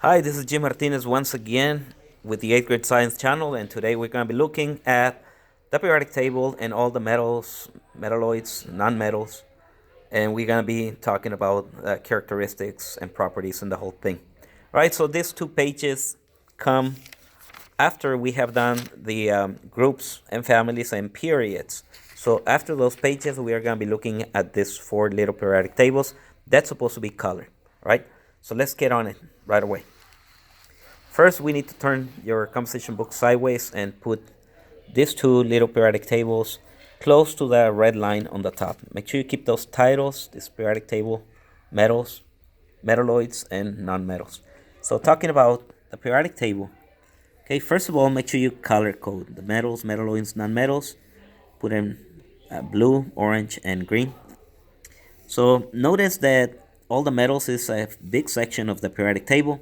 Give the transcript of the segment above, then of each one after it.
Hi, this is Jim Martinez once again with the 8th grade science channel, and today we're going to be looking at the periodic table and all the metals, metalloids, non-metals, and we're going to be talking about characteristics and properties and the whole thing. All right, so these 2 pages come after we have done the groups and families and periods. So after those pages, we are going to be looking at these 4 little periodic tables. That's supposed to be colored, right? So let's get on it right away. First, we need to turn your composition book sideways and put these 2 little periodic tables close to the red line on the top. Make sure you keep those titles, this periodic table, metals, metalloids, and non-metals. So talking about the periodic table, okay, first of all, make sure you color code the metals, metalloids, non-metals. Put in blue, orange, and green. So notice that all the metals is a big section of the periodic table.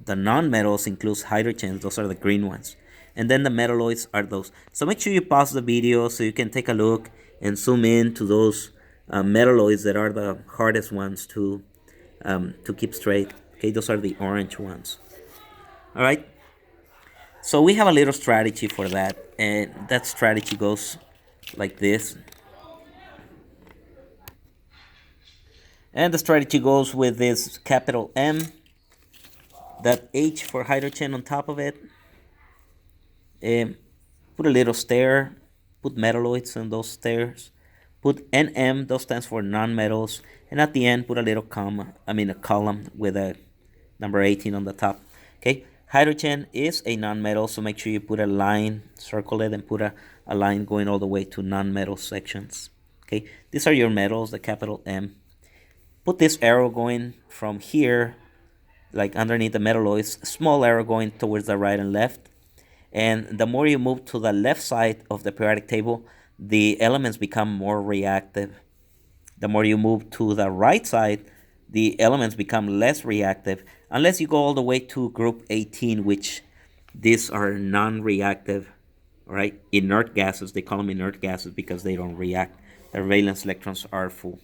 The non-metals includes hydrogens. Those are the green ones. And then the metalloids are those. So make sure you pause the video so you can take a look and zoom in to those metalloids that are the hardest ones to keep straight. Okay, those are the orange ones. All right. So we have a little strategy for that. And that strategy goes like this. And the strategy goes with this capital M, that H for hydrogen on top of it. Put a little stair, put metalloids on those stairs. Put NM, those stands for non-metals. And at the end, put a little a column with a number 18 on the top. Okay, hydrogen is a non-metal, so make sure you put a line, circle it, and put a line going all the way to non-metal sections. Okay, these are your metals, the capital M. Put this arrow going from here, like underneath the metalloids, small arrow going towards the right and left. And the more you move to the left side of the periodic table, the elements become more reactive. The more you move to the right side, the elements become less reactive, unless you go all the way to group 18, which these are non-reactive, right? Inert gases. They call them inert gases because they don't react. Their valence electrons are full.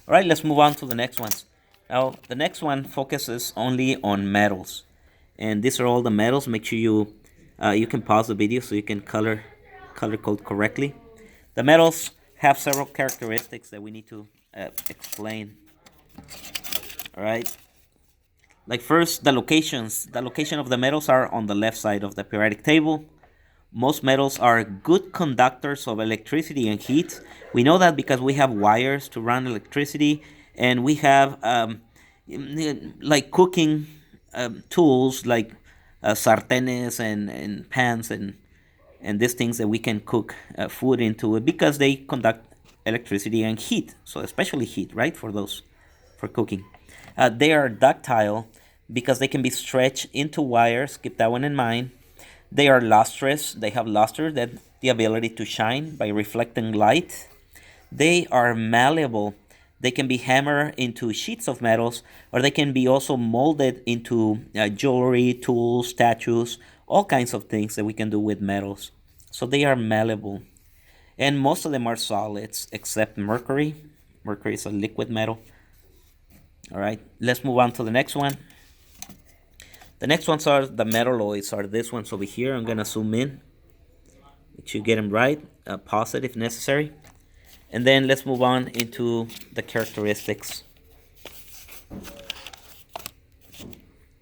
All right, let's move on to the next ones. Now, the next one focuses only on metals. And these are all the metals. Make sure you can pause the video so you can color code correctly. The metals have several characteristics that we need to explain. All right. Like first, the locations. The location of the metals are on the left side of the periodic table. Most metals are good conductors of electricity and heat. We know that because we have wires to run electricity, and we have like cooking tools like sartenes and pans and these things that we can cook food into because they conduct electricity and heat. So especially heat, right, for cooking. They are ductile because they can be stretched into wires. Keep that one in mind. They are lustrous. They have luster, that the ability to shine by reflecting light. They are malleable. They can be hammered into sheets of metals, or they can be also molded into jewelry, tools, statues, all kinds of things that we can do with metals. So they are malleable. And most of them are solids, except mercury. Mercury is a liquid metal. All right, let's move on to the next one. The next ones are the metalloids, are these ones over here. I'm going to zoom in. Make sure you get them right. Pause it if necessary. And then let's move on into the characteristics.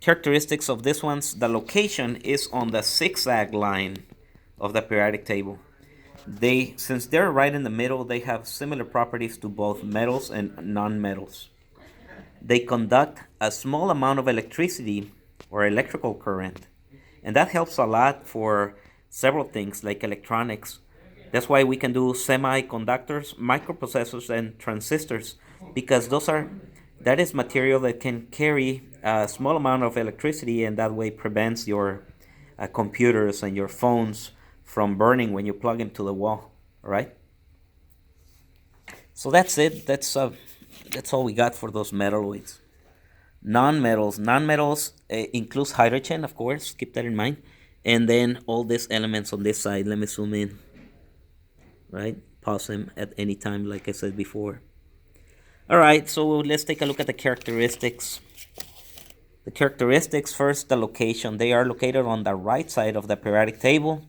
Characteristics of these ones, the location is on the zigzag line of the periodic table. Since they're right in the middle, they have similar properties to both metals and non-metals. They conduct a small amount of electricity or electrical current, and that helps a lot for several things like electronics. That's why we can do semiconductors, microprocessors, and transistors, because that is material that can carry a small amount of electricity, and that way prevents your computers and your phones from burning when you plug them to the wall. All right. So that's it. That's all we got for those metalloids. Non-metals includes hydrogen, of course. Keep that in mind. And then all these elements on this side. Let me zoom in. Right? Pause them at any time, like I said before. All right, so let's take a look at the characteristics. The characteristics first, the location. They are located on the right side of the periodic table,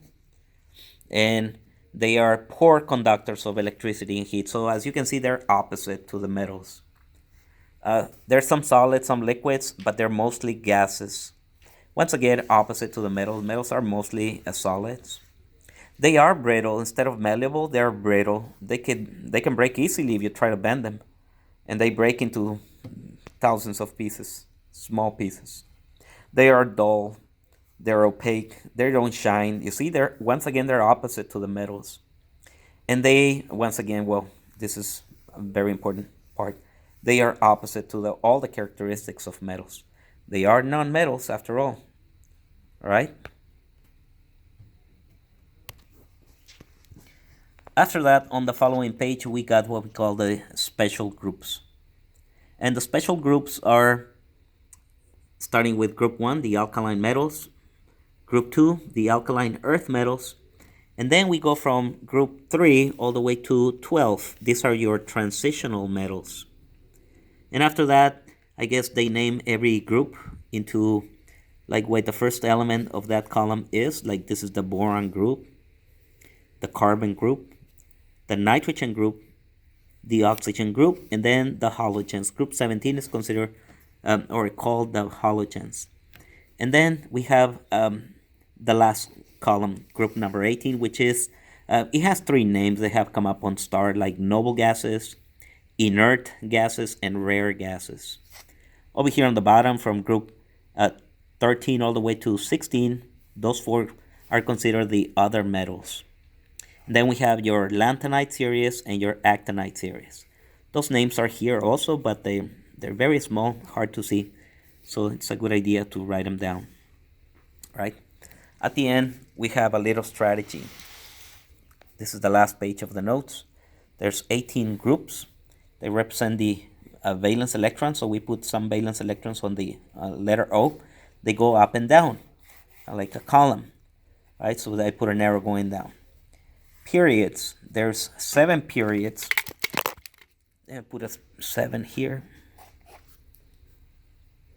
and they are poor conductors of electricity and heat. So as you can see, they're opposite to the metals. There's some solids, some liquids, but they're mostly gases. Once again, opposite to the metals. Metals are mostly solids. They are brittle instead of malleable. They're brittle. They can break easily if you try to bend them, and they break into thousands of pieces, small pieces. They are dull. They're opaque. They don't shine. You see, they're once again they're opposite to the metals, and they once again, well, this is a very important part. They are opposite to all the characteristics of metals. They are non-metals after all. All right. After that, on the following page, we got what we call the special groups. And the special groups are starting with group 1, the alkaline metals, group 2, the alkaline earth metals, and then we go from group 3 all the way to 12. These are your transitional metals. And after that, I guess they name every group into like what the first element of that column is. Like this is the boron group, the carbon group, the nitrogen group, the oxygen group, and then the halogens. Group 17 is considered or called the halogens. And then we have the last column, group number 18, which is, it has 3 names that have come up on STAR, like noble gases, inert gases, and rare gases. Over here on the bottom, from group 13 all the way to 16, those 4 are considered the other metals. And then we have your lanthanide series and your actinide series. Those names are here also, but they're very small, hard to see. So it's a good idea to write them down. Right? At the end, we have a little strategy. This is the last page of the notes. There's 18 groups. They represent the valence electrons. So we put some valence electrons on the letter O. They go up and down, like a column. Right? So I put an arrow going down. Periods. There's 7 periods. I put a 7 here.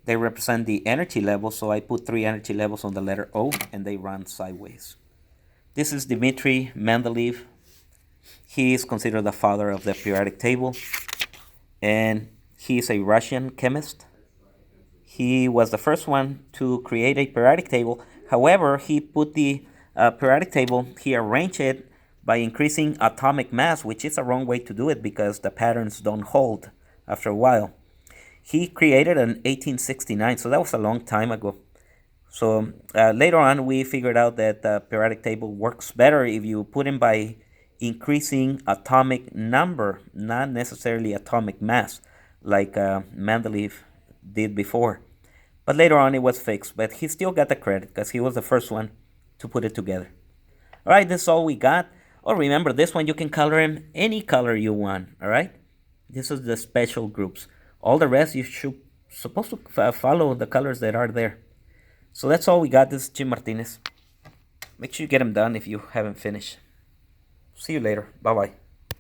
They represent the energy levels, so I put 3 energy levels on the letter O, and they run sideways. This is Dmitry Mendeleev. He is considered the father of the periodic table, and he is a Russian chemist. He was the first one to create a periodic table. However, he put the periodic table, he arranged it by increasing atomic mass, which is a wrong way to do it because the patterns don't hold after a while. He created in 1869, so that was a long time ago. So later on, we figured out that the periodic table works better if you put in by increasing atomic number, not necessarily atomic mass, like Mendeleev did before. But later on, it was fixed, but he still got the credit because he was the first one to put it together. All right, this is all we got. Oh, remember, this one you can color him any color you want, all right? This is the special groups. All the rest, you should supposed to follow the colors that are there. So that's all we got. This is Jim Martinez. Make sure you get them done if you haven't finished. See you later. Bye-bye.